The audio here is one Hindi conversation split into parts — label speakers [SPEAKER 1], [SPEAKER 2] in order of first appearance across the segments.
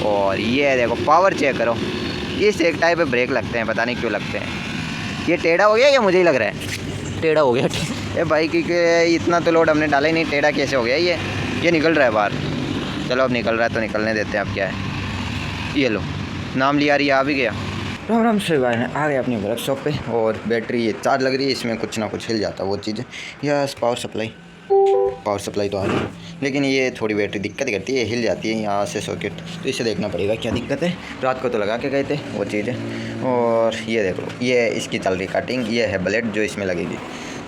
[SPEAKER 1] और ये देखो पावर चेक करो, इस एक टाइप पे ब्रेक लगते हैं, पता नहीं क्यों लगते हैं। ये टेढ़ा हो गया या मुझे ही लग रहा है टेढ़ा हो गया। ये बाइक के इतना तो लोड हमने डाला ही नहीं, टेढ़ा कैसे हो गया ये निकल रहा है बाहर। चलो अब निकल रहा है तो निकलने देते हैं, अब क्या है। ये लो नाम लिया रही आ भी गया। राम राम से भाई आ गए अपनी वर्कशॉप पे और बैटरी ये चार्ज लग रही है, इसमें कुछ ना कुछ हिल जाता है वो चीज़। यस पावर सप्लाई तो आ रही है, लेकिन ये थोड़ी बैटरी दिक्कत करती है, हिल जाती है यहाँ से सॉकेट, तो इसे देखना पड़ेगा क्या दिक्कत है। रात को तो लगा के गए थे वो चीज़ है। और ये देख लो ये इसकी चल रही कटिंग, ये है ब्लेड जो इसमें लगेगी,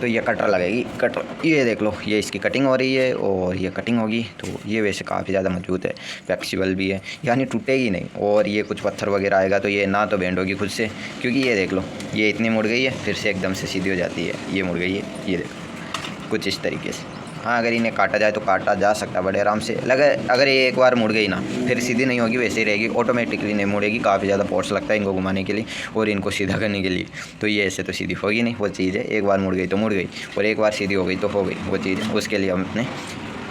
[SPEAKER 1] तो ये कटर लगेगी कटर, ये देख लो ये इसकी कटिंग हो रही है और ये कटिंग होगी। तो ये वैसे काफ़ी ज़्यादा मजबूत है, फ्लेक्सिबल भी है, यानी टूटेगी नहीं। और ये कुछ पत्थर वगैरह आएगा तो ये ना तो बेंड होगी खुद से, क्योंकि ये देख लो ये इतनी मुड़ गई है, फिर से एकदम से सीधी हो जाती है, ये मुड़ गई है, ये देखो कुछ इस तरीके से। हाँ अगर इन्हें काटा जाए तो काटा जा सकता है बड़े आराम से, अगर ये एक बार मुड़ गई ना फिर सीधी नहीं होगी, वैसे ही रहेगी, ऑटोमेटिकली नहीं मुड़ेगी। काफ़ी ज़्यादा फोर्स लगता है इनको घुमाने के लिए और इनको सीधा करने के लिए, तो ये ऐसे तो सीधी होगी नहीं वो चीज़ है। एक बार मुड़ गई तो मुड़ गई, और एक बार सीधी हो गई तो हो गई वो चीज़ है। उसके लिए हमने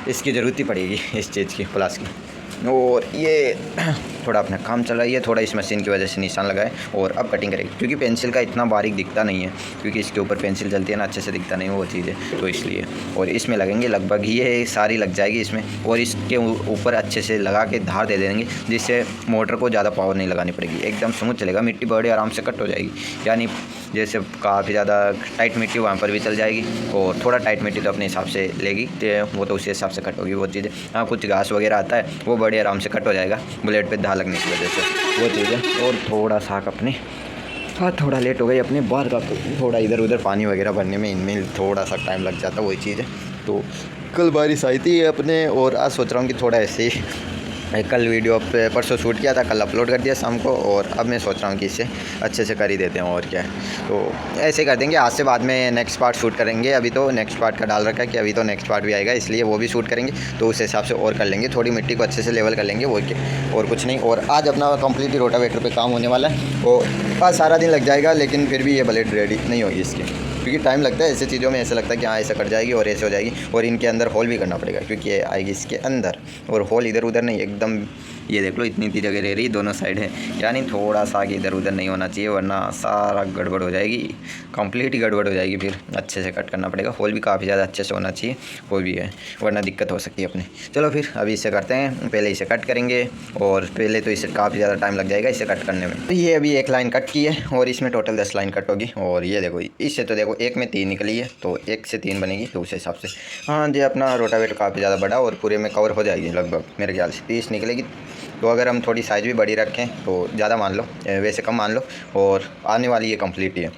[SPEAKER 1] इसकी ज़रूरत ही पड़ेगी इस चीज़ की, प्लास की। और ये थोड़ा अपना काम चल रहा है, ये थोड़ा इस मशीन की वजह से निशान लगाए और अब कटिंग करेगी, क्योंकि पेंसिल का इतना बारीक दिखता नहीं है, क्योंकि इसके ऊपर पेंसिल चलती है ना, अच्छे से दिखता नहीं वो चीज़ है, तो इसलिए। और इसमें लगेंगे लगभग ये सारी लग जाएगी इसमें, और इसके ऊपर अच्छे से लगा के धार दे देंगे, जिससे मोटर को ज़्यादा पावर नहीं लगानी पड़ेगी, एकदम स्मूथ चलेगा। मिट्टी बड़े आराम से कट हो जाएगी, यानी जैसे काफ़ी ज़्यादा टाइट मिट्टी वहाँ पर भी चल जाएगी, और थोड़ा टाइट मिट्टी तो अपने हिसाब से लेगी तो वो तो उसी हिसाब से कट होगी वो चीज़। हाँ कुछ घास वगैरह आता है वो बड़े आराम से कट हो जाएगा ब्लेड पे धार लगने की वजह से वो चीज़ है। और थोड़ा सा अपने हाँ थोड़ा लेट हो गई अपने बाहर का, थोड़ा इधर उधर पानी वगैरह भरने में इनमें थोड़ा सा टाइम लग जाता वही चीज़ है। तो कल बारिश आई थी अपने, और आज सोच रहा हूँ कि थोड़ा ऐसे ही कल वीडियो पे परसों शूट किया था, कल अपलोड कर दिया शाम को, और अब मैं सोच रहा हूँ कि इसे अच्छे से कर ही देते हैं और क्या है। तो ऐसे कर देंगे आज से, बाद में नेक्स्ट पार्ट शूट करेंगे। अभी तो नेक्स्ट पार्ट का डाल रखा है कि अभी तो नेक्स्ट पार्ट भी आएगा, इसलिए वो भी शूट करेंगे, तो उस हिसाब से और कर लेंगे, थोड़ी मिट्टी को अच्छे से लेवल कर लेंगे वो क्या, और कुछ नहीं। और आज अपना कंप्लीटली रोटावेटर पे काम होने वाला है, और आज सारा दिन लग जाएगा, लेकिन फिर भी ये ब्लेड रेडी नहीं होगी इसकी, क्योंकि टाइम लगता है ऐसे चीज़ों में। ऐसा लगता है कि हाँ ऐसा कट जाएगी और ऐसे हो जाएगी, और इनके अंदर होल भी करना पड़ेगा, क्योंकि ये आएगी इसके अंदर, और होल इधर उधर नहीं, एकदम ये देख लो इतनी जगह रह रही दोनों साइड है, यानी थोड़ा सा आगे इधर उधर नहीं होना चाहिए, वरना सारा गड़बड़ हो जाएगी, कंप्लीट ही गड़बड़ हो जाएगी। फिर अच्छे से कट करना पड़ेगा, होल भी काफ़ी ज़्यादा अच्छे से होना चाहिए, वो भी है, वरना दिक्कत हो सकती है अपने। चलो फिर अभी इसे करते हैं, पहले इसे कट करेंगे, और पहले तो इसे काफ़ी ज़्यादा टाइम लग जाएगा इसे कट करने में। तो ये अभी एक लाइन कट की है, और इसमें टोटल 10 लाइन कट होगी। और ये देखो इससे तो देखो एक में 3 निकली है, तो 1 से 3 बनेगी, तो उस हिसाब से हाँ जी अपना रोटावेटर काफ़ी ज़्यादा बड़ा, और पूरे में कवर हो जाएगी लगभग मेरे ख्याल से 30 निकलेगी। तो अगर हम थोड़ी साइज़ भी बड़ी रखें तो ज़्यादा मान लो, वैसे कम मान लो, और आने वाली ये कंप्लीट ही है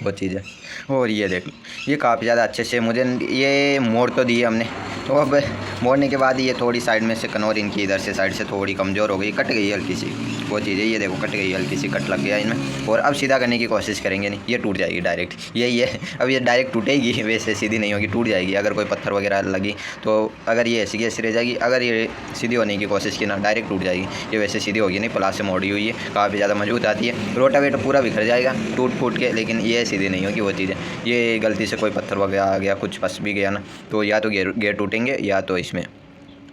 [SPEAKER 1] वो चीज़ है। और ये देख लो ये काफ़ी ज़्यादा अच्छे से मुझे ये मोड़ तो दी है हमने, तो अब मोड़ने के बाद ये थोड़ी साइड में से कनौर इनकी इधर से साइड से थोड़ी कमज़ोर हो गई, कट गई हल्की सी वो चीज़ है। ये देखो कट गई, हल्की सी कट लग गया इनमें, और अब सीधा करने की कोशिश करेंगे, नहीं ये टूट जाएगी डायरेक्ट, यही है। अब ये डायरेक्ट टूटेगी, वैसे सीधी नहीं होगी, टूट जाएगी अगर कोई पत्थर वगैरह लगी तो। अगर ये ऐसी की ऐसी रह जाएगी, अगर ये सीधी होने की कोशिश की ना डायरेक्ट टूट जाएगी। ये वैसे सीधी होगी नहीं, प्लास से मोड़ी हुई है, काफ़ी ज़्यादा मजबूत आती है, रोटावेटर पूरा बिखर जाएगा टूट फूट के, लेकिन ये सीधी नहीं होगी वो चीज़ है। ये गलती से कोई पत्थर वगैरह आ गया, कुछ फंस भी गया ना, तो या तो गेयर टूटेंगे या तो इसमें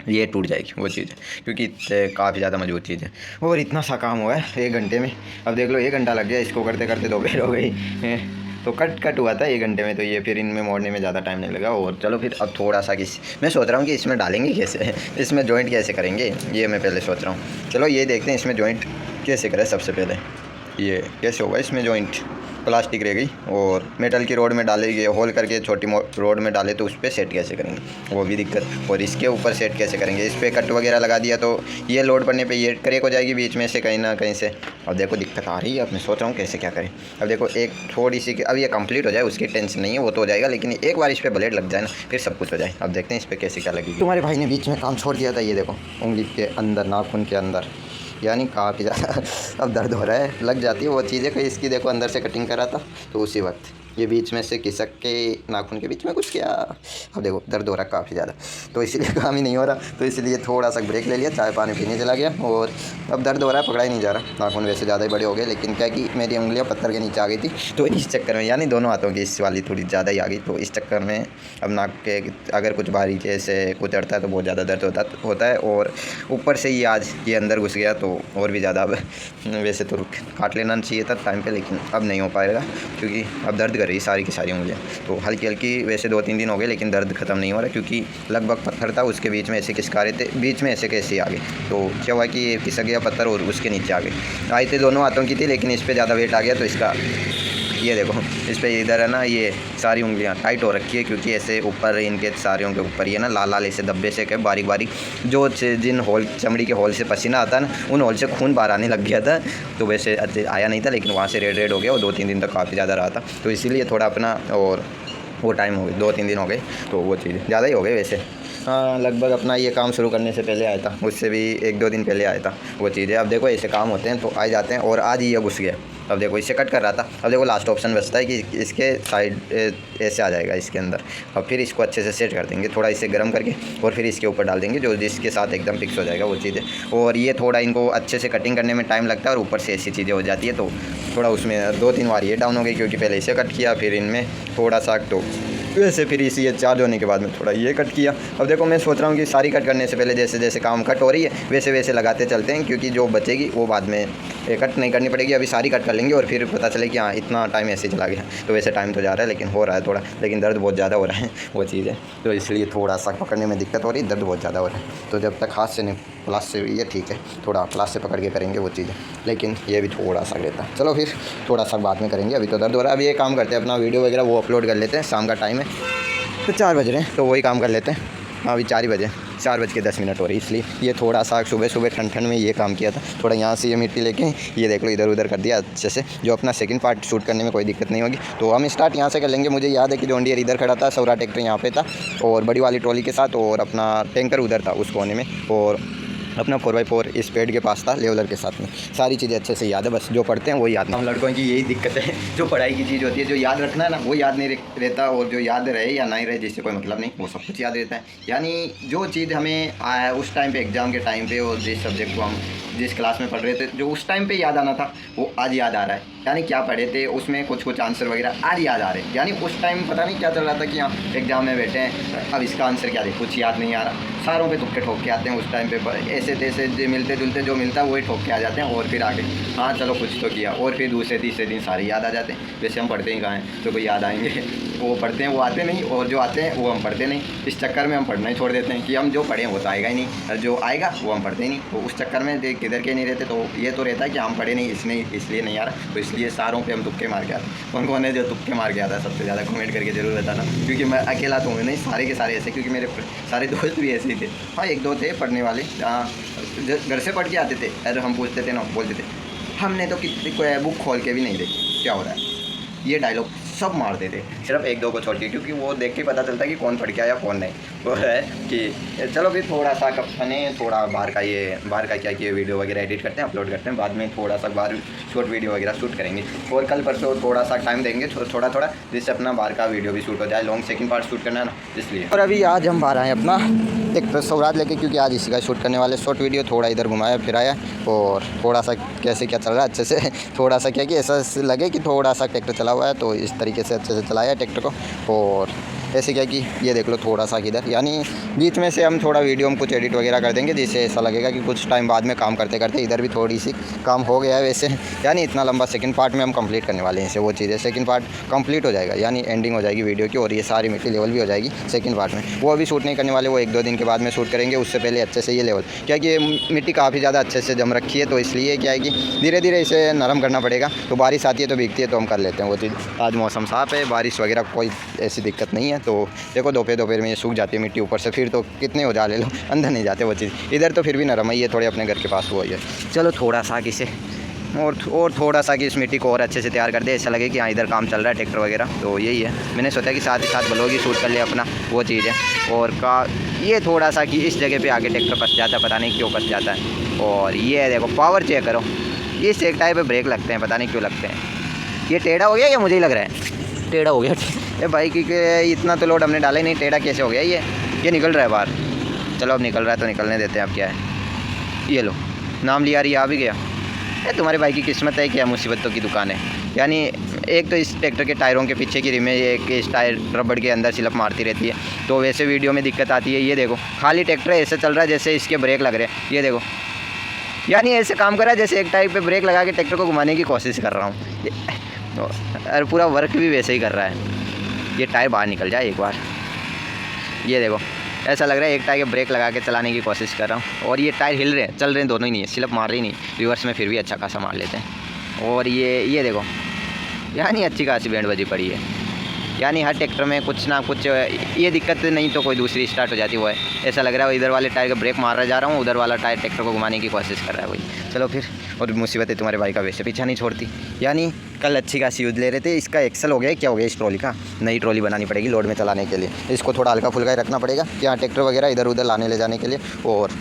[SPEAKER 1] ये टूट जाएगी वो चीज़ है, क्योंकि काफ़ी ज़्यादा मजबूत चीज़ है। और इतना सा काम हुआ है 1 घंटे में, अब देख लो 1 घंटा लग गया इसको करते करते, दोपहर हो गई तो कट हुआ था 1 घंटे में, तो ये फिर इनमें मोड़ने में ज़्यादा टाइम नहीं लगा। और चलो फिर अब थोड़ा सा मैं सोच रहा हूँ कि इसमें डालेंगे कैसे, इसमें जॉइंट कैसे करेंगे, ये मैं पहले सोच रहा हूँ। चलो ये देखते हैं इसमें जॉइंट कैसे करें। सबसे पहले ये कैसे होगा, इसमें जॉइंट प्लास्टिक रह गई और मेटल की रोड में डालेंगे, होल करके छोटी रोड में डाले तो उस पर सेट कैसे करेंगे, वो भी दिक्कत। और इसके ऊपर सेट कैसे करेंगे, इस पर कट वगैरह लगा दिया तो ये लोड पड़ने पे ये क्रैक हो जाएगी बीच में से कहीं ना कहीं से। अब देखो दिक्कत आ रही है, अब मैं सोच रहा हूँ कैसे क्या करें। अब देखो एक थोड़ी सी अब ये कंप्लीट हो जाए उसकी टेंशन नहीं है, वो तो हो जाएगा, लेकिन एक बार इस पर ब्लेड लग जाए ना फिर सब कुछ हो जाए। अब देखते हैं इस पर कैसे क्या लगेगी। तुम्हारे भाई ने बीच में काम छोड़ दिया था, ये देखो उंगली के अंदर, नाखून के अंदर, यानी काफ़ी ज़्यादा अब दर्द हो रहा है, लग जाती है वो चीज़ें। कहीं इसकी देखो अंदर से कटिंग करा था तो उसी वक्त ये बीच में से खिसक के नाखून के बीच में घुस गया। अब देखो दर्द हो रहा है काफ़ी ज़्यादा, तो इसीलिए काम ही नहीं हो रहा, तो इसलिए थोड़ा सा ब्रेक ले लिया, चाय पानी पीने चला गया और अब दर्द हो रहा है, पकड़ा ही नहीं जा रहा। नाखून वैसे ज़्यादा ही बड़े हो गए, लेकिन क्या कि मेरी उंगलियां पत्थर के नीचे आ गई थी, तो इस चक्कर में यानी दोनों हाथों की इस वाली थोड़ी ज़्यादा ही आ गई, तो इस चक्कर में अब नाक के अगर कुछ बारीकी से कुचड़ता है तो बहुत ज़्यादा दर्द होता है। और ऊपर से ही आज ये अंदर घुस गया तो और भी ज़्यादा। अब वैसे तो काट लेना चाहिए था टाइम पे, लेकिन अब नहीं हो पाएगा क्योंकि अब दर्द कर रही सारी की सारी उंगलियाँ, तो हल्की हल्की वैसे 2-3 दिन हो गए लेकिन दर्द ख़त्म नहीं हो रहा, क्योंकि लगभग पत्थर था उसके बीच में ऐसे खिसका रहे थे, बीच में ऐसे कैसे आ गए, तो क्या हुआ कि ये खिसक गया पत्थर और उसके नीचे आ गए। आई थी दोनों हाथों की थी, लेकिन इस पर ज़्यादा वेट आ गया, तो इसका ये देखो इस पर इधर है ना, ये सारी उंगलियां टाइट हो रखी है, क्योंकि ऐसे ऊपर इनके सारियों के ऊपर ये ना लाल लाल ऐसे धब्बे से के बारीक बारीक जो जिन होल चमड़ी के होल से पसीना आता है ना, उन होल से खून बाहर आने लग गया था, तो वैसे आया नहीं था, लेकिन वहाँ से रेड रेड हो गया और 2-3 दिन तक काफ़ी ज़्यादा रहा था, तो इसीलिए थोड़ा अपना और वो टाइम हो गए 2-3 दिन हो गए, तो वो चीज़ ज़्यादा ही हो गए वैसे। हाँ लगभग अपना ये काम शुरू करने से पहले आया था, उससे भी 1-2 दिन पहले आया था वो चीज़ें। अब देखो ऐसे काम होते हैं तो आ जाते हैं, और आज ही ये घुस गया। अब देखो इसे कट कर रहा था, अब देखो लास्ट ऑप्शन बचता है कि इसके साइड ऐसे आ जाएगा इसके अंदर। अब फिर इसको अच्छे से सेट कर देंगे, थोड़ा इसे गर्म करके, और फिर इसके ऊपर डाल देंगे जो जिसके साथ एकदम फिक्स हो जाएगा वो चीज़ें। और ये थोड़ा इनको अच्छे से कटिंग करने में टाइम लगता है, और ऊपर से ऐसी चीज़ें हो जाती है, तो थोड़ा उसमें 2-3 बार ये डाउन हो गई, क्योंकि पहले इसे कट किया, फिर इनमें थोड़ा सा, तो वैसे फिर इसी ये चार्ज होने के बाद में थोड़ा ये कट किया। अब देखो मैं सोच रहा हूँ कि सारी कट करने से पहले जैसे जैसे काम कट हो रही है वैसे वैसे लगाते चलते हैं, क्योंकि जो बचेगी वो बाद में कट नहीं करनी पड़ेगी, अभी सारी कट कर लेंगे और फिर पता चले कि हाँ इतना टाइम ऐसे चला गया। तो वैसे टाइम तो जा रहा है, लेकिन हो रहा है थोड़ा, लेकिन दर्द बहुत ज़्यादा हो रहा है वो चीज़ है, तो इसलिए थोड़ा सा पकड़ने में दिक्कत हो रही है, दर्द बहुत ज़्यादा हो रहा है। तो जब तक हाथ से नहीं प्लास से ये ठीक है, थोड़ा प्लास से पकड़ के करेंगे वो चीज़ें, लेकिन ये भी थोड़ा सा रहता है। चलो फिर थोड़ा सा बाद में करेंगे, अभी तो दर्द हो रहा है। अभी ये काम करते हैं, अपना वीडियो वगैरह वो अपलोड कर लेते हैं, शाम का टाइम है तो 4 बज रहे हैं, तो वही काम कर लेते हैं। हाँ अभी 4 ही बजे, 4:10 हो रही, इसलिए ये थोड़ा सा सुबह सुबह ठंड ठंड में ये काम किया था। थोड़ा यहाँ से ये मिट्टी लेके ये देख लो इधर उधर कर दिया अच्छे से, जो अपना सेकंड पार्ट शूट करने में कोई दिक्कत नहीं होगी। तो हम स्टार्ट यहाँ से कर लेंगे। मुझे याद है कि जॉन डियर इधर खड़ा था, सौरा ट्रैक्टर यहाँ पे था, और बड़ी वाली ट्रॉली के साथ, और अपना टैंकर उधर था उस कोने में, और अपना 4x4 इस पेड़ के पास था लेवलर के साथ में। सारी चीज़ें अच्छे से याद है, बस जो पढ़ते हैं वो याद नहीं। हम लड़कों की यही दिक्कत है, जो पढ़ाई की चीज़ होती है, जो याद रखना है ना वो याद नहीं रहता, और जो याद रहे या नहीं रहे जिससे कोई मतलब नहीं, वो सब कुछ याद रहता है। यानी जो चीज़ हमें उस टाइम पे एग्ज़ाम के टाइम पे, और जिस सब्जेक्ट को हम जिस क्लास में पढ़ रहे थे जो उस टाइम पे याद आना था वो आज याद आ रहा है। यानी क्या पढ़े थे उसमें कुछ आंसर वगैरह आज याद आ रहे हैं। यानी उस टाइम पता नहीं क्या चल रहा था कि हाँ एग्जाम में बैठे हैं, अब इसका आंसर क्या दे, कुछ याद नहीं आ रहा, सारों पे तुक्के ठोक के आते हैं उस टाइम पे, ऐसे तैसे मिलते जुलते जो मिलता है वही ठोक के आ जाते हैं, और फिर आगे हाँ चलो कुछ तो किया, और फिर दूसरे तीसरे दिन सारे याद आ जाते हैं। वैसे हम पढ़ते ही कहाँ हैं, तो कोई याद आएंगे, वो पढ़ते हैं वो आते नहीं, और जो आते हैं वो हम पढ़ते नहीं। इस चक्कर में हम पढ़ना ही छोड़ देते हैं कि हम जो पढ़ें वो तो आएगा ही नहीं, और जो आएगा वो हम पढ़ते ही नहीं। तो उस चक्कर में किधर के नहीं रहते, तो ये तो रहता है कि हम पढ़े नहीं इसलिए नहीं आ रहा, तो इसलिए सारों पे हम तुक्के मार के आते हैं। कौन कौन है जो तुक्के मार के आता है सबसे ज़्यादा, कमेंट करके जरूर बताना, क्योंकि मैं अकेला तो हूँ नहीं, सारे के सारे ऐसे, क्योंकि मेरे सारे दोस्त भी ऐसे ही थे। हाँ 1-2 थे पढ़ने वाले, घर से पढ़ के आते थे, अरे हम पूछते थे ना, बोलते थे हमने तो कितनी कोई बुक खोल के भी नहीं देखी क्या हो रहा है, ये डायलॉग सब मारते थे, सिर्फ 1-2 को छोड़ के, क्योंकि वो देख के पता चलता कि कौन पढ़ के आया कौन नहीं। वो है कि चलो फिर थोड़ा सा कपने थोड़ा बाहर का क्या कि वीडियो वगैरह एडिट करते हैं, अपलोड करते हैं, बाद में थोड़ा सा बाहर शॉर्ट वीडियो वगैरह शूट करेंगे, और कल परसों थोड़ा सा टाइम देंगे थोड़ा जिससे अपना बाहर का वीडियो भी शूट हो जाए, लॉन्ग सेकंड पार्ट शूट करना है ना, इसलिए। और अभी आज हम बाहर आए अपना एक सौराज लेके, क्योंकि आज इसी का शूट करने वाले शॉर्ट वीडियो, थोड़ा इधर घुमाया फिराया, और थोड़ा सा कैसे क्या चल रहा है अच्छे से, थोड़ा सा क्या कि ऐसा लगे कि थोड़ा सा ट्रैक्टर चला हुआ है, तो इस तरीके से अच्छे से चलाया ट्रैक्टर को। और ऐसे क्या कि ये देख लो थोड़ा सा किधर, यानी बीच में से हम थोड़ा वीडियो में कुछ एडिट वगैरह कर देंगे, जिससे ऐसा लगेगा कि कुछ टाइम बाद में काम करते करते इधर भी थोड़ी सी काम हो गया है वैसे। यानी इतना लंबा सेकंड पार्ट में हम कंप्लीट करने वाले हैं इसे, वो चीज़ें सेकंड पार्ट कंप्लीट हो जाएगा, यानी एंडिंग हो जाएगी वीडियो की, और ये सारी मिट्टी लेवल भी हो जाएगी सेकंड पार्ट में। वो अभी शूट नहीं करने वाले, वो 1-2 दिन के बाद में शूट करेंगे, उससे पहले अच्छे से ये लेवल, क्या कि ये मिट्टी काफ़ी ज़्यादा अच्छे से जम रखी है, तो इसलिए क्या है कि धीरे धीरे इसे नरम करना पड़ेगा। तो बारिश आती है तो भीगती है, तो हम कर लेते हैं वो चीज़। आज मौसम साफ़ है, बारिश वगैरह कोई ऐसी दिक्कत नहीं है, तो देखो दोपहर में ये सूख जाती है मिट्टी ऊपर से, फिर तो कितने उजाड़ ले लो अंदर नहीं जाते वो चीज़। इधर तो फिर भी नरम है, ये थोड़े अपने घर के पास हुआ है। चलो थोड़ा सा किसे और थोड़ा सा कि इस मिट्टी को और अच्छे से तैयार कर दे, ऐसा लगे कि हाँ इधर काम चल रहा है ट्रैक्टर वगैरह, तो यही है। मैंने सोचा कि साथ ही साथ ब्लॉग ही शूट कर ले अपना, वो चीज़ है। और ये थोड़ा सा कि इस जगह पे आके ट्रैक्टर फंस जाता है, पता नहीं क्यों फंस जाता है। और ये देखो पावर चेक करो, इस एक टाइप पे ब्रेक लगते हैं, पता नहीं क्यों लगते हैं। ये टेढ़ा हो गया या मुझे ही लग रहा है, टेढ़ा हो गया। ये बाइक के इतना तो लोड हमने डाला ही नहीं, टेढ़ा कैसे हो गया ये निकल रहा है बाहर। चलो अब निकल रहा है तो निकलने देते हैं। अब क्या है, ये लो नाम लिया रही आ भी गया। तुम्हारे भाई की किस्मत है, क्या मुसीबतों की दुकान है। यानी एक तो इस ट्रैक्टर के टायरों के पीछे की रिमें एक इस टायर रबड़ के अंदर स्लिप मारती रहती है, तो वैसे वीडियो में दिक्कत आती है। ये देखो खाली ट्रैक्टर ऐसे चल रहा है जैसे इसके ब्रेक लग रहे हैं। ये देखो यानी ऐसे काम कर रहा है जैसे एक टायर पे ब्रेक लगा के ट्रैक्टर को घुमाने की कोशिश कर रहा हूँ, और पूरा वर्क भी वैसे ही कर रहा है। ये टायर बाहर निकल जाए एक बार। ये देखो ऐसा लग रहा है एक टायर के ब्रेक लगा के चलाने की कोशिश कर रहा हूँ, और ये टायर हिल रहे हैं, चल रहे हैं दोनों ही नहीं है, स्लिप मार रही नहीं। रिवर्स में फिर भी अच्छा खासा मार लेते हैं। और ये देखो यानी अच्छी खासी बैंड बजी पड़ी है। यानी हर ट्रैक्टर में कुछ ना कुछ ये दिक्कत नहीं तो कोई दूसरी स्टार्ट हो जाती है। वो है ऐसा लग रहा है इधर वाले टायर का ब्रेक मार रहा जा रहा हूँ, उधर वाला टायर ट्रैक्टर को घुमाने की कोशिश कर रहा है वही। चलो फिर, और मुसीबतें तुम्हारे भाई का वैसे पीछा नहीं छोड़ती। यानी कल अच्छी खासी यूज ले रहे थे, इसका एक्सल हो गया, क्या हो गया इस ट्रॉली का। नई ट्रॉली बनानी पड़ेगी लोड में चलाने के लिए। इसको थोड़ा हल्का फुल्का रखना पड़ेगा, यहाँ ट्रैक्टर वगैरह इधर उधर लाने ले जाने के लिए, और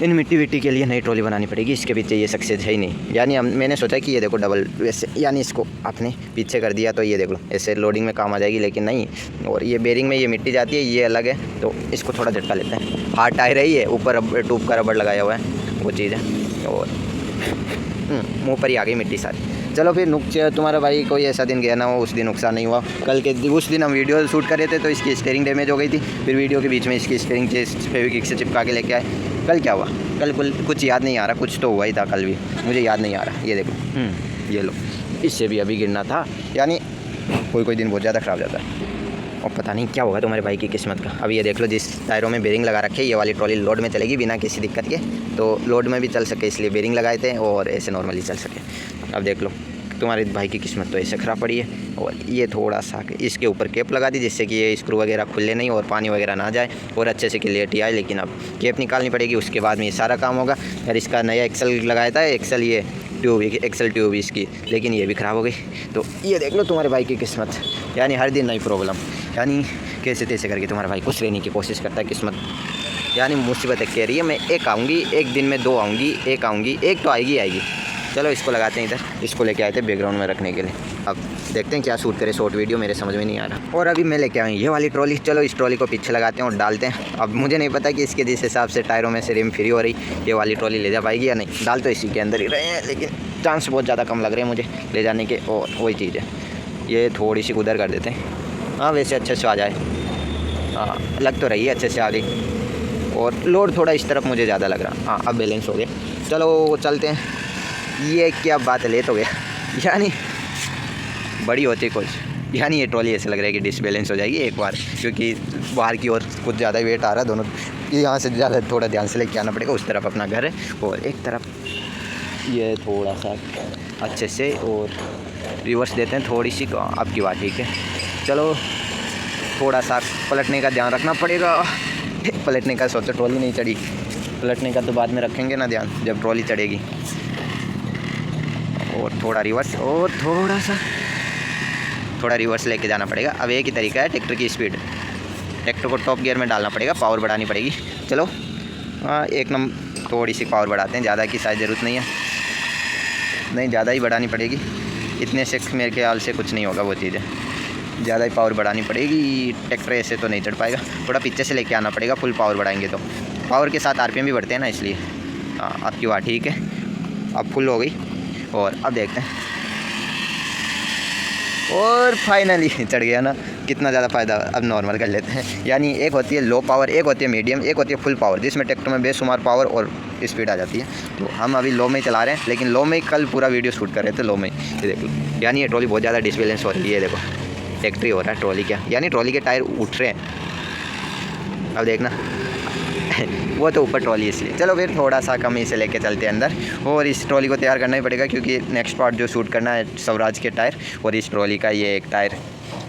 [SPEAKER 1] इन मिट्टी विट्टी के लिए नई ट्रॉली बनानी पड़ेगी। इसके पीछे ये सक्सेस है ही नहीं। यानी मैंने सोचा कि ये देखो डबल वैसे, यानी इसको आपने पीछे कर दिया तो ये देख लो ऐसे लोडिंग में काम आ जाएगी, लेकिन नहीं। और ये बेरिंग में ये मिट्टी जाती है, ये अलग है, तो इसको थोड़ा झटका लेते हैं। हार्ड टायर है ये, ऊपर ट्यूब का रबड़ लगाया हुआ है, वो चीज़ है। और मुँह पर ही आ गई मिट्टी सारी। चलो फिर तुम्हारा भाई कोई ऐसा दिन गया ना हो, उस दिन नुकसान नहीं हुआ। कल के उस दिन हम वीडियो शूट कर रहे थे तो इसकी स्टीयरिंग डैमेज हो गई थी, फिर वीडियो के बीच में इसकी स्टीयरिंग फेविक्विक से चिपका के लेके आए। कल क्या हुआ, कल कुछ याद नहीं आ रहा, कुछ तो हुआ ही था कल भी, मुझे याद नहीं आ रहा। ये देखो ये लो, इससे भी अभी गिरना था। यानी कोई दिन बहुत ज़्यादा ख़राब जाता है, और पता नहीं क्या होगा तुम्हारे भाई की किस्मत का। अब ये देख लो जिस टायरों में बेरिंग लगा रखे, ये वाली ट्रॉली लोड में चलेगी बिना किसी दिक्कत के, तो लोड में भी चल सके इसलिए बेरिंग लगाए थे, और ऐसे नॉर्मली चल सके। अब देख लो तुम्हारे भाई की किस्मत तो ऐसे ख़राब पड़ी है। और ये थोड़ा सा इसके ऊपर कैप लगा दी जिससे कि ये स्क्रू वगैरह खुले नहीं और पानी वगैरह ना जाए, और अच्छे से क्लियरिटी आए। लेकिन अब कैप निकालनी पड़ेगी, उसके बाद में ये सारा काम होगा। और इसका नया एक्सल लगाया था, एक्सल ये ट्यूब एक्सल ट्यूब इसकी, लेकिन ये भी ख़राब हो गई। तो ये देख लो तुम्हारे भाई की किस्मत, यानी हर दिन नई प्रॉब्लम। यानी कैसे तैसे करके तुम्हारा भाई खुश रहने की कोशिश करता है किस्मत। यानी मुसीबत कह रही है मैं एक आऊँगी, एक दिन में 2 आऊँगी, एक आऊँगी, एक तो आएगी। चलो इसको लगाते हैं इधर, इसको लेके आए थे बैकग्राउंड में रखने के लिए। अब देखते हैं क्या शूट करें शॉर्ट वीडियो, मेरे समझ में नहीं आ रहा। और अभी मैं लेके आऊँ ये वाली ट्रॉली। चलो इस ट्रॉली को पीछे लगाते हैं और डालते हैं। अब मुझे नहीं पता कि इसके जिस हिसाब से टायरों में से रिम फ्री हो रही, ये वाली ट्रॉली ले जा पाएगी या नहीं। डाल तो इसी के अंदर ही रहे हैं, लेकिन चांस बहुत ज़्यादा कम लग रहे हैं मुझे ले जाने के। और वही चीज़ है, ये थोड़ी सी उधर कर देते हैं। हाँ वैसे अच्छे से आ जाए, हाँ लग तो रही है अच्छे से आ गई। और लोड थोड़ा इस तरफ मुझे ज़्यादा लग रहा। हाँ अब बैलेंस हो गया। चलो चलते हैं। ये क्या बात है, लेट हो गया। यानी बड़ी होती कुछ, यानी ये ट्रॉली ऐसे लग रहा है कि डिसबैलेंस हो जाएगी एक बार, क्योंकि बाहर की ओर कुछ ज़्यादा वेट आ रहा है। दोनों यहाँ से ज़्यादा थोड़ा ध्यान से लेके आना पड़ेगा। उस तरफ अपना घर है और एक तरफ ये थोड़ा सा अच्छे से, और रिवर्स देते हैं थोड़ी सी। आपकी बात ठीक है। चलो थोड़ा सा पलटने का ध्यान रखना पड़ेगा। पलटने का सोचो ट्रॉली नहीं चढ़ी, पलटने का तो बाद में रखेंगे ना ध्यान जब ट्रॉली चढ़ेगी। और थोड़ा रिवर्स, और थोड़ा रिवर्स लेके जाना पड़ेगा। अब एक ही तरीका है ट्रैक्टर की स्पीड, ट्रैक्टर को टॉप गियर में डालना पड़ेगा, पावर बढ़ानी पड़ेगी। चलो हाँ एक नंबर, थोड़ी सी पावर बढ़ाते हैं, ज़्यादा की शायद ज़रूरत नहीं है, नहीं ज़्यादा ही बढ़ानी पड़ेगी। इतने से मेरे ख्याल से कुछ नहीं होगा वो चीज़ें, ज़्यादा ही पावर बढ़ानी पड़ेगी। ट्रैक्टर ऐसे तो नहीं चढ़ पाएगा, थोड़ा पीछे से लेके आना पड़ेगा। फुल पावर बढ़ाएंगे तो पावर के साथ आरपीएम भी बढ़ते हैं ना, इसलिए। हाँ आपकी बात ठीक है। अब फुल हो गई, और अब देखते हैं। और फाइनली चढ़ गया ना, कितना ज़्यादा फ़ायदा। अब नॉर्मल कर लेते हैं। यानी एक होती है लो पावर, एक होती है मीडियम, एक होती है फुल पावर, जिसमें ट्रैक्टर में बेशुमार पावर और स्पीड आ जाती है। तो हम अभी लो में चला रहे हैं, लेकिन लो में कल पूरा वीडियो शूट कर रहे थे लो में। ये देख लो, यानी ये ट्रॉली बहुत ज़्यादा डिसबैलेंस हो रही है। देखो ट्रैक्टर हो रहा है ट्रॉली क्या, यानी ट्रॉली के टायर उठ रहे हैं। अब देखना वो तो ऊपर ट्रॉली, इसलिए। चलो फिर थोड़ा सा कम इसे लेके चलते हैं अंदर, और इस ट्रॉली को तैयार करना ही पड़ेगा, क्योंकि नेक्स्ट पार्ट जो शूट करना है स्वराज के टायर, और इस ट्रॉली का ये एक टायर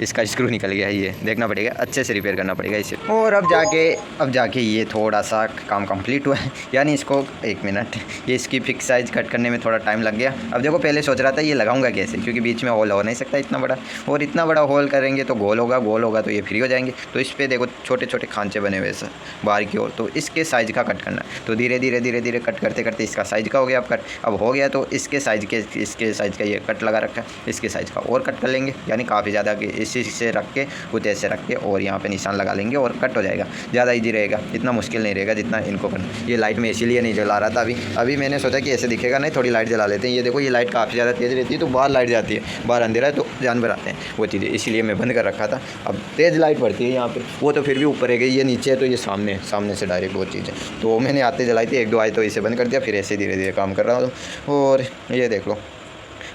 [SPEAKER 1] इसका स्क्रू निकल गया है, ये देखना पड़ेगा, अच्छे से रिपेयर करना पड़ेगा इसे। और अब जाके ये थोड़ा सा काम कंप्लीट हुआ है। यानी इसको 1 मिनट, ये इसकी फिक्स साइज़ कट करने में थोड़ा टाइम लग गया। अब देखो पहले सोच रहा था ये लगाऊंगा कैसे, क्योंकि बीच में होल हो नहीं सकता इतना बड़ा, और इतना बड़ा होल करेंगे तो गोल होगा तो ये फ्री हो जाएंगे। तो इस पर देखो छोटे छोटे खांचे बने हुए सर बाहर की ओर, तो इसके साइज़ का कट करना है। तो धीरे धीरे कट करते इसका साइज़ का हो गया। अब कट अब हो गया, तो इसके साइज़ का ये कट लगा रखा है, इसके साइज़ का और कट कर लेंगे। यानी काफ़ी ज़्यादा इसी से रख के कुछ ऐसे रख के और यहाँ पे निशान लगा लेंगे और कट हो जाएगा। ज़्यादा ईजी रहेगा, इतना मुश्किल नहीं रहेगा जितना इनको करना। ये लाइट में इसीलिए नहीं जला रहा था अभी मैंने सोचा कि ऐसे दिखेगा नहीं, थोड़ी लाइट जला लेते हैं। ये देखो ये लाइट काफ़ी ज़्यादा तेज़ रहती है तो बाहर लाइट जाती है, बाहर अंधेरा है तो जानवर आते हैं, वो चीज़ें इसीलिए मैं बंद कर रखा था। अब तेज़ लाइट पड़ती है यहाँ पर, वो तो फिर भी ऊपर है गई, ये नीचे है तो ये सामने से डायरेक्ट वो चीज़ है। तो मैंने आते जलाई थी, 1-2 आए तो इसे बंद कर दिया, फिर ऐसे धीरे धीरे काम कर रहा हूँ। और ये देख लो,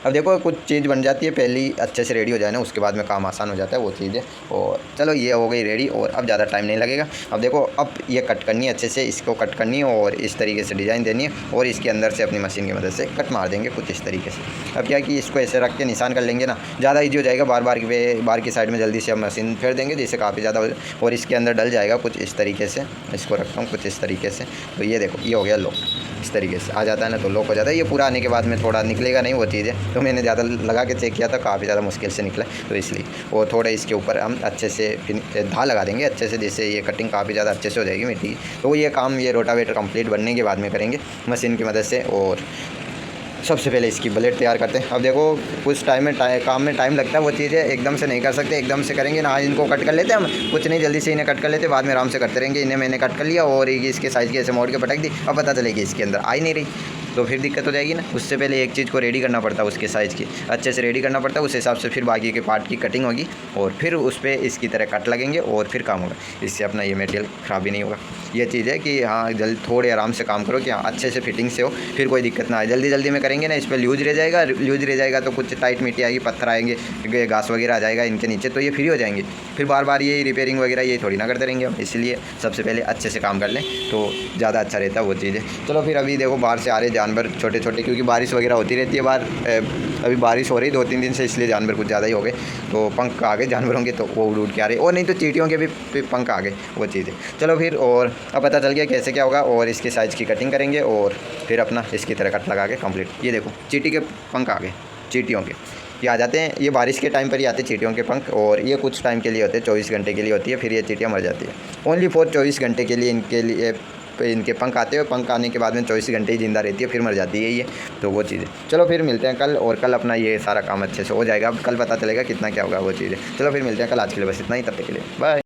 [SPEAKER 1] अब देखो कुछ चीज़ बन जाती है, पहले ही अच्छे से रेडी हो जाए ना, उसके बाद में काम आसान हो जाता है, वो चीज़ है। और चलो ये हो गई रेडी और अब ज़्यादा टाइम नहीं लगेगा। अब देखो अब ये कट करनी है अच्छे से, इसको कट करनी है और इस तरीके से डिज़ाइन देनी है और इसके अंदर से अपनी मशीन की मदद से कट मार देंगे कुछ इस तरीके से। अब क्या है कि इसको ऐसे रख के निशान कर लेंगे ना, ज़्यादा ईजी हो जाएगा। बार की साइड में जल्दी से हम मशीन फेर देंगे जिससे काफ़ी ज़्यादा हो, और इसके अंदर डल जाएगा कुछ इस तरीके से। इसको रखता हूँ कुछ इस तरीके से, तो ये देखो ये हो गया लॉक, इस तरीके से आ जाता है ना, तो लॉक हो जाता है। ये पूरा आने के बाद में थोड़ा निकलेगा नहीं वो चीज़ है, तो मैंने ज़्यादा लगा के चेक किया था, काफ़ी ज़्यादा मुश्किल से निकला, तो इसलिए। और थोड़े इसके ऊपर हम अच्छे से धा लगा देंगे अच्छे से, जिससे ये कटिंग काफ़ी ज़्यादा अच्छे से हो जाएगी मिट्टी की। तो ये काम ये रोटावेटर कंप्लीट बनने के बाद में करेंगे मशीन की मदद से। और सबसे पहले इसकी ब्लेड तैयार करते हैं। अब देखो कुछ काम में टाइम लगता है, वो चीज़ है एकदम से नहीं कर सकते, एकदम से करेंगे ना। आज इनको कट कर लेते हैं हम, कुछ नहीं जल्दी से इन्हें कट कर लेते, बाद में आराम से करते रहेंगे। इन्हें मैंने कट कर लिया और इसके साइज़ की ऐसे मोड़ के पटक दी। अब पता चलेगी इसके अंदर आ ही नहीं रही तो फिर दिक्कत हो जाएगी ना। उससे पहले एक चीज़ को रेडी करना पड़ता है, उसके साइज़ की अच्छे से रेडी करना पड़ता है, उस हिसाब से फिर बाकी के पार्ट की कटिंग होगी और फिर उस पर इसकी तरह कट लगेंगे और फिर काम होगा। इससे अपना ये मटेरियल ख़राब भी नहीं होगा। ये चीज़ है कि हाँ जल्दी थोड़े आराम से काम करो कि हाँ अच्छे से फिटिंग से हो, फिर कोई दिक्कत ना आए। जल्दी में करेंगे ना, इस पर ल्यूज रह जाएगा तो कुछ टाइट मिट्टी आएगी, पत्थर आएंगे, घास वगैरह आ जाएगा इनके नीचे, तो ये फ्री हो जाएंगे। फिर बार यही रिपेयरिंग वगैरह ये थोड़ी ना करते रहेंगे हम, इसलिए सबसे पहले अच्छे से काम कर लें तो ज़्यादा अच्छा रहता है वो चीज़ है। चलो फिर अभी देखो बाहर से आ रहे जानवर छोटे, क्योंकि बारिश वगैरह होती रहती है बाहर। अभी बारिश हो रही 2-3 दिन से, इसलिए जानवर कुछ ज़्यादा ही हो गए, तो पंख आ गए जानवरों के, तो वो उड़ के आ रहे, और नहीं तो चींटियों के भी पंख आ गए, वो चीज़ है। चलो फिर और अब पता चल गया कैसे क्या होगा, और इसके साइज़ की कटिंग करेंगे और फिर अपना इसकी तरह कट लगा के कंप्लीट। ये देखो चींटी के पंख आ गए, चींटियों के ये आ जाते हैं, ये बारिश के टाइम पर ही आते हैं चींटियों के पंख, और ये कुछ टाइम के लिए होते हैं, 24 घंटे के लिए होती है, फिर ये चींटियाँ मर जाती है। ओनली फॉर 24 घंटे के लिए इनके पंख आते हैं, पंख आने के बाद में 24 घंटे ही जिंदा रहती है, फिर मर जाती है ये, तो वो चीज़ है। चलो फिर मिलते हैं कल, और कल अपना ये सारा काम अच्छे से हो जाएगा। अब कल पता चलेगा कितना क्या होगा वो चीज़ है। चलो फिर मिलते हैं कल, आज के लिए बस इतना ही, तब तक के लिए बाय।